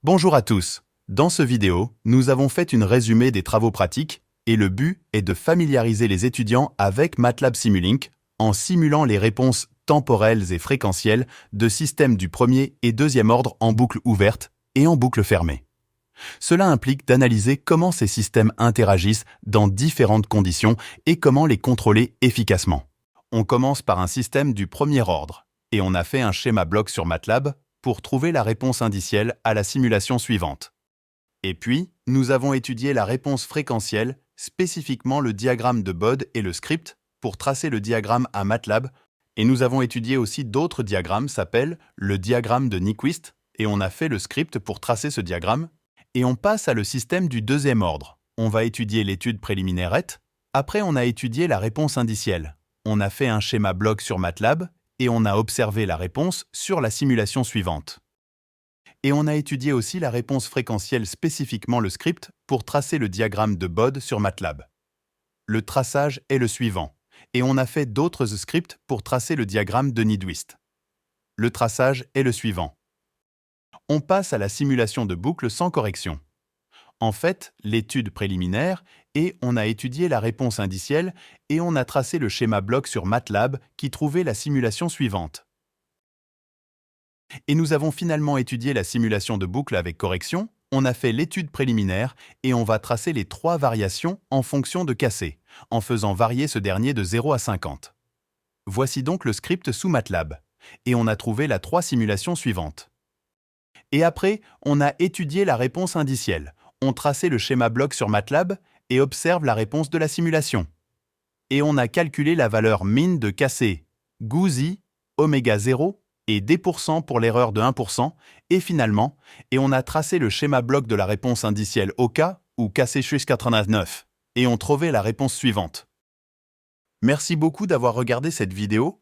Bonjour à tous. Dans ce vidéo, nous avons fait une résumé des travaux pratiques et le but est de familiariser les étudiants avec MATLAB Simulink en simulant les réponses temporelles et fréquentielles de systèmes du premier et deuxième ordre en boucle ouverte et en boucle fermée. Cela implique d'analyser comment ces systèmes interagissent dans différentes conditions et comment les contrôler efficacement. On commence par un système du premier ordre et on a fait un schéma bloc sur MATLAB pour trouver la réponse indicielle à la simulation suivante. Et puis, nous avons étudié la réponse fréquentielle, spécifiquement le diagramme de Bode et le script, pour tracer le diagramme à MATLAB, et nous avons étudié aussi d'autres diagrammes, s'appellent le diagramme de Nyquist, et on a fait le script pour tracer ce diagramme, et on passe à le système du deuxième ordre. On va étudier l'étude préliminaire ET, après on a étudié la réponse indicielle. On a fait un schéma bloc sur MATLAB, et on a observé la réponse sur la simulation suivante. Et on a étudié aussi la réponse fréquentielle, spécifiquement le script, pour tracer le diagramme de Bode sur MATLAB. Le traçage est le suivant, et on a fait d'autres scripts pour tracer le diagramme de Nyquist. Le traçage est le suivant. On passe à la simulation de boucle sans correction. En fait, l'étude préliminaire, et on a étudié la réponse indicielle, et on a tracé le schéma bloc sur MATLAB qui trouvait la simulation suivante. Et nous avons finalement étudié la simulation de boucle avec correction, on a fait l'étude préliminaire et on va tracer les trois variations en fonction de Kc, en faisant varier ce dernier de 0 à 50. Voici donc le script sous MATLAB, et on a trouvé la trois simulations suivantes. Et après, on a étudié la réponse indicielle, on traçait le schéma bloc sur MATLAB et observe la réponse de la simulation. Et on a calculé la valeur min de Kc, Gouzi, oméga 0, et d% pour l'erreur de 1%, et finalement, on a tracé le schéma bloc de la réponse indicielle au cas où Kc=89, et on trouvait la réponse suivante. Merci beaucoup d'avoir regardé cette vidéo